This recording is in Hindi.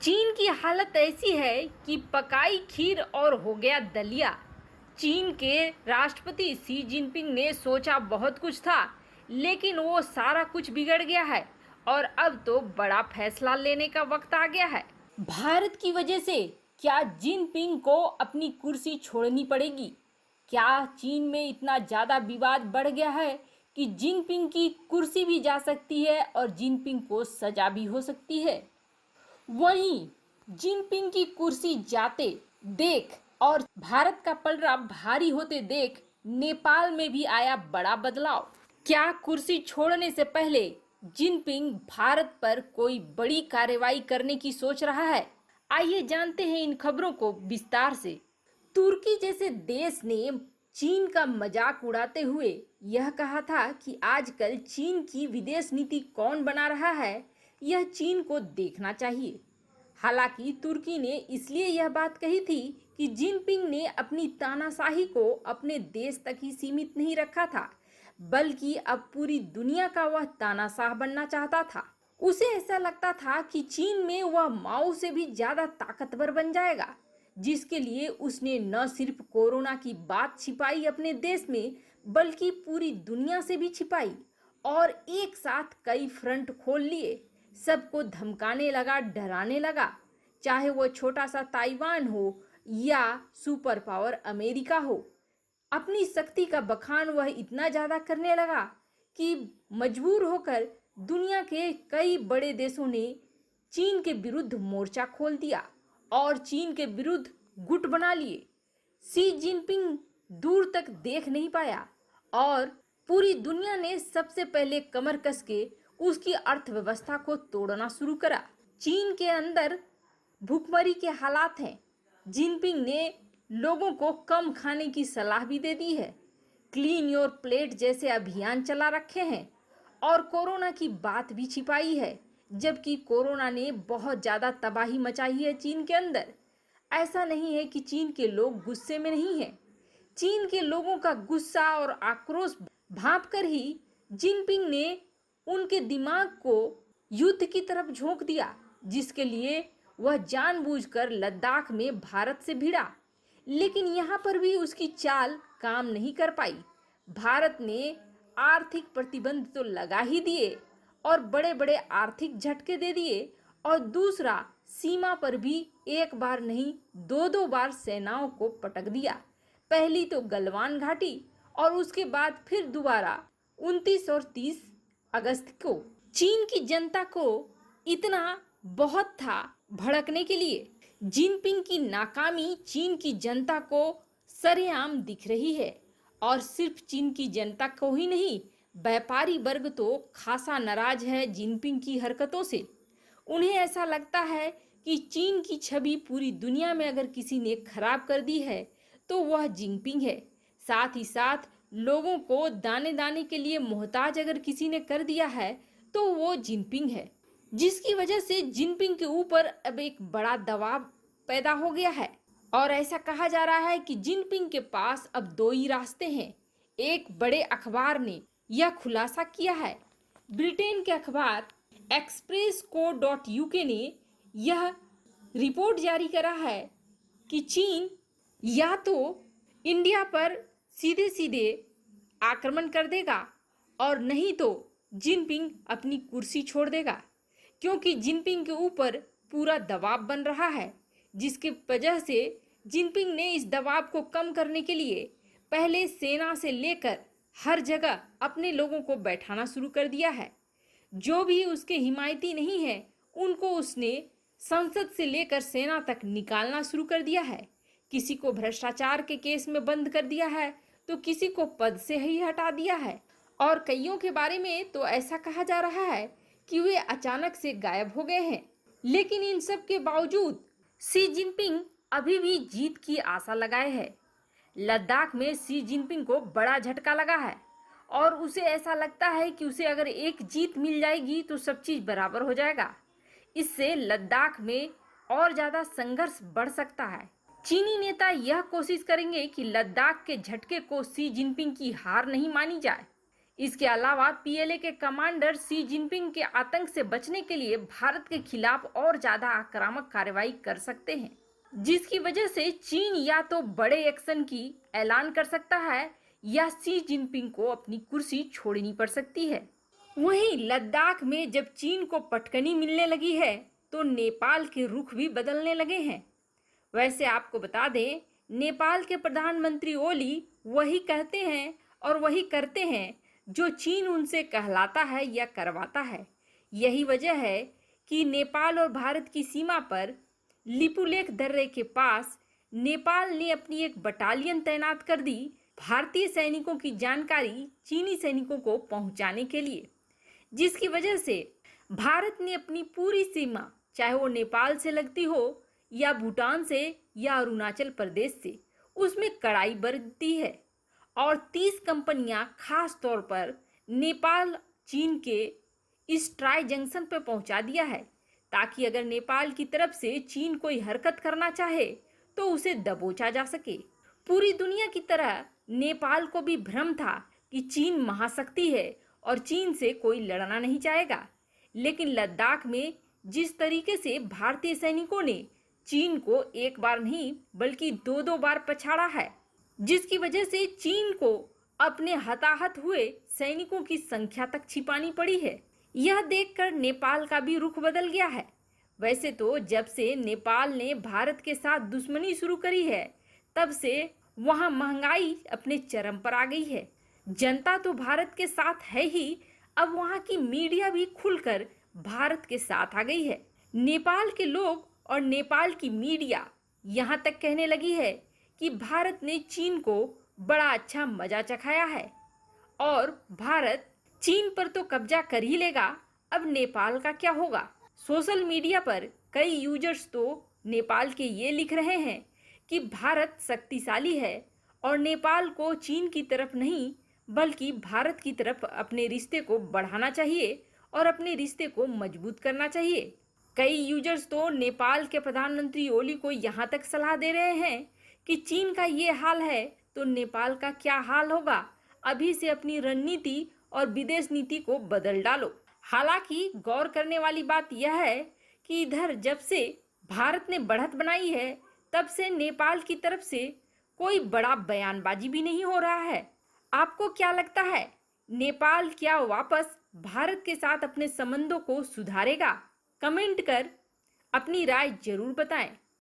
चीन की हालत ऐसी है कि पकाई खीर और हो गया दलिया। चीन के राष्ट्रपति शी जिनपिंग ने सोचा बहुत कुछ था, लेकिन वो सारा कुछ बिगड़ गया है और अब तो बड़ा फैसला लेने का वक्त आ गया है। भारत की वजह से क्या जिनपिंग को अपनी कुर्सी छोड़नी पड़ेगी? क्या चीन में इतना ज़्यादा विवाद बढ़ गया है कि जिनपिंग की कुर्सी भी जा सकती है और जिनपिंग को सजा भी हो सकती है? वहीं जिनपिंग की कुर्सी जाते देख और भारत का पलड़ा भारी होते देख नेपाल में भी आया बड़ा बदलाव। क्या कुर्सी छोड़ने से पहले जिनपिंग भारत पर कोई बड़ी कार्रवाई करने की सोच रहा है? आइए जानते हैं इन खबरों को विस्तार से। तुर्की जैसे देश ने चीन का मजाक उड़ाते हुए यह कहा था कि आजकल चीन की विदेश नीति कौन बना रहा है, यह चीन को देखना चाहिए। हालांकि तुर्की ने इसलिए यह बात कही थी कि जिनपिंग ने अपनी तानाशाही को अपने देश तक ही सीमित नहीं रखा था, बल्कि अब पूरी दुनिया का वह तानाशाह बनना चाहता था। उसे ऐसा लगता था कि चीन में वह माओ से भी ज्यादा ताकतवर बन जाएगा, जिसके लिए उसने न सिर्फ कोरोना की बात छिपाई अपने देश में, बल्कि पूरी दुनिया से भी छिपाई और एक साथ कई फ्रंट खोल लिए। सबको धमकाने लगा, डराने लगा, चाहे वो छोटा सा ताइवान हो या सुपर पावर अमेरिका हो। अपनी शक्ति का बखान वह इतना ज़्यादा करने लगा कि मजबूर होकर दुनिया के कई बड़े देशों ने चीन के विरुद्ध मोर्चा खोल दिया और चीन के विरुद्ध गुट बना लिए। शी जिनपिंग दूर तक देख नहीं पाया और पूरी दुनिया ने सबसे पहले कमर कस के उसकी अर्थव्यवस्था को तोड़ना शुरू करा। चीन के अंदर भूखमरी के हालात हैं। जिनपिंग ने लोगों को कम खाने की सलाह भी दे दी है, क्लीन योर प्लेट जैसे अभियान चला रखे हैं और कोरोना की बात भी छिपाई है, जबकि कोरोना ने बहुत ज़्यादा तबाही मचाई है चीन के अंदर। ऐसा नहीं है कि चीन के लोग गुस्से में नहीं हैं। चीन के लोगों का गुस्सा और आक्रोश भांप कर ही जिनपिंग ने उनके दिमाग को युद्ध की तरफ झोंक दिया, जिसके लिए वह जानबूझकर लद्दाख में भारत से भिड़ा। लेकिन यहाँ पर भी उसकी चाल काम नहीं कर पाई। भारत ने आर्थिक प्रतिबंध तो लगा ही दिए और बड़े बड़े आर्थिक झटके दे दिए, और दूसरा सीमा पर भी एक बार नहीं दो दो बार सेनाओं को पटक दिया। पहली तो गलवान घाटी और उसके बाद फिर दोबारा 29 और 30 अगस्त को। चीन की जनता को इतना बहुत था भड़कने के लिए। जिनपिंग की नाकामी चीन की जनता को सरेआम दिख रही है और सिर्फ चीन की जनता को ही नहीं, व्यापारी वर्ग तो खासा नाराज है जिनपिंग की हरकतों से। उन्हें ऐसा लगता है कि चीन की छवि पूरी दुनिया में अगर किसी ने खराब कर दी है तो वह जिनपिंग है। साथ ही साथ लोगों को दाने दाने के लिए मोहताज अगर किसी ने कर दिया है तो वो जिनपिंग है, जिसकी वजह से जिनपिंग के ऊपर अब एक बड़ा दबाव पैदा हो गया है। और ऐसा कहा जा रहा है कि जिनपिंग के पास अब दो ही रास्ते हैं। एक बड़े अखबार ने यह खुलासा किया है। ब्रिटेन के अखबार expressco.uk ने यह रिपोर्ट जारी करा है कि चीन या तो इंडिया पर सीधे सीधे आक्रमण कर देगा और नहीं तो जिनपिंग अपनी कुर्सी छोड़ देगा, क्योंकि जिनपिंग के ऊपर पूरा दबाव बन रहा है, जिसकी वजह से जिनपिंग ने इस दबाव को कम करने के लिए पहले सेना से लेकर हर जगह अपने लोगों को बैठाना शुरू कर दिया है। जो भी उसके हिमायती नहीं है उनको उसने संसद से लेकर सेना तक निकालना शुरू कर दिया है। किसी को भ्रष्टाचार के केस में बंद कर दिया है तो किसी को पद से ही हटा दिया है, और कईयों के बारे में तो ऐसा कहा जा रहा है कि वे अचानक से गायब हो गए हैं। लेकिन इन सब के बावजूद शी जिनपिंग अभी भी जीत की आशा लगाए है। लद्दाख में शी जिनपिंग को बड़ा झटका लगा है और उसे ऐसा लगता है कि उसे अगर एक जीत मिल जाएगी तो सब चीज़ बराबर हो जाएगा। इससे लद्दाख में और ज़्यादा संघर्ष बढ़ सकता है। चीनी नेता यह कोशिश करेंगे कि लद्दाख के झटके को शी जिनपिंग की हार नहीं मानी जाए। इसके अलावा पीएलए के कमांडर शी जिनपिंग के आतंक से बचने के लिए भारत के खिलाफ और ज्यादा आक्रामक कार्रवाई कर सकते हैं, जिसकी वजह से चीन या तो बड़े एक्शन की ऐलान कर सकता है या शी जिनपिंग को अपनी कुर्सी छोड़नी पड़ सकती है। वहीं लद्दाख में जब चीन को पटकनी मिलने लगी है तो नेपाल के रुख भी बदलने लगे हैं। वैसे आपको बता दें, नेपाल के प्रधानमंत्री ओली वही कहते हैं और वही करते हैं जो चीन उनसे कहलाता है या करवाता है। यही वजह है कि नेपाल और भारत की सीमा पर लिपुलेख दर्रे के पास नेपाल ने अपनी एक बटालियन तैनात कर दी, भारतीय सैनिकों की जानकारी चीनी सैनिकों को पहुंचाने के लिए, जिसकी वजह से भारत ने अपनी पूरी सीमा, चाहे वो नेपाल से लगती हो या भूटान से या अरुणाचल प्रदेश से, उसमें कड़ाई बरती है और 30 कंपनियां खास तौर पर नेपाल चीन के इस ट्राई जंक्शन पर पहुंचा दिया है, ताकि अगर नेपाल की तरफ से चीन कोई हरकत करना चाहे तो उसे दबोचा जा सके। पूरी दुनिया की तरह नेपाल को भी भ्रम था कि चीन महाशक्ति है और चीन से कोई लड़ना नहीं चाहेगा, लेकिन लद्दाख में जिस तरीके से भारतीय सैनिकों ने चीन को एक बार नहीं बल्कि दो बार पछाड़ा है, जिसकी वजह से चीन को अपने हताहत हुए सैनिकों की संख्या तक छिपानी पड़ी है। यह देखकर नेपाल का भी रुख बदल गया है। वैसे तो जब से नेपाल ने भारत के साथ दुश्मनी शुरू करी है, तब से वहां महंगाई अपने चरम पर आ गई है। जनता तो भारत के साथ है ही, अब वहां की मीडिया भी खुलकर भारत के साथ आ गई है। नेपाल के लोग और नेपाल की मीडिया यहाँ तक कहने लगी है कि भारत ने चीन को बड़ा अच्छा मजा चखाया है और भारत चीन पर तो कब्जा कर ही लेगा, अब नेपाल का क्या होगा। सोशल मीडिया पर कई यूजर्स तो नेपाल के ये लिख रहे हैं कि भारत शक्तिशाली है और नेपाल को चीन की तरफ नहीं बल्कि भारत की तरफ अपने रिश्ते को बढ़ाना चाहिए और अपने रिश्ते को मजबूत करना चाहिए। कई यूजर्स तो नेपाल के प्रधानमंत्री ओली को यहाँ तक सलाह दे रहे हैं कि चीन का ये हाल है तो नेपाल का क्या हाल होगा, अभी से अपनी रणनीति और विदेश नीति को बदल डालो। हालांकि गौर करने वाली बात यह है कि इधर जब से भारत ने बढ़त बनाई है, तब से नेपाल की तरफ से कोई बड़ा बयानबाजी भी नहीं हो रहा है। आपको क्या लगता है, नेपाल क्या वापस भारत के साथ अपने संबंधों को सुधारेगा? कमेंट कर अपनी राय जरूर बताएं।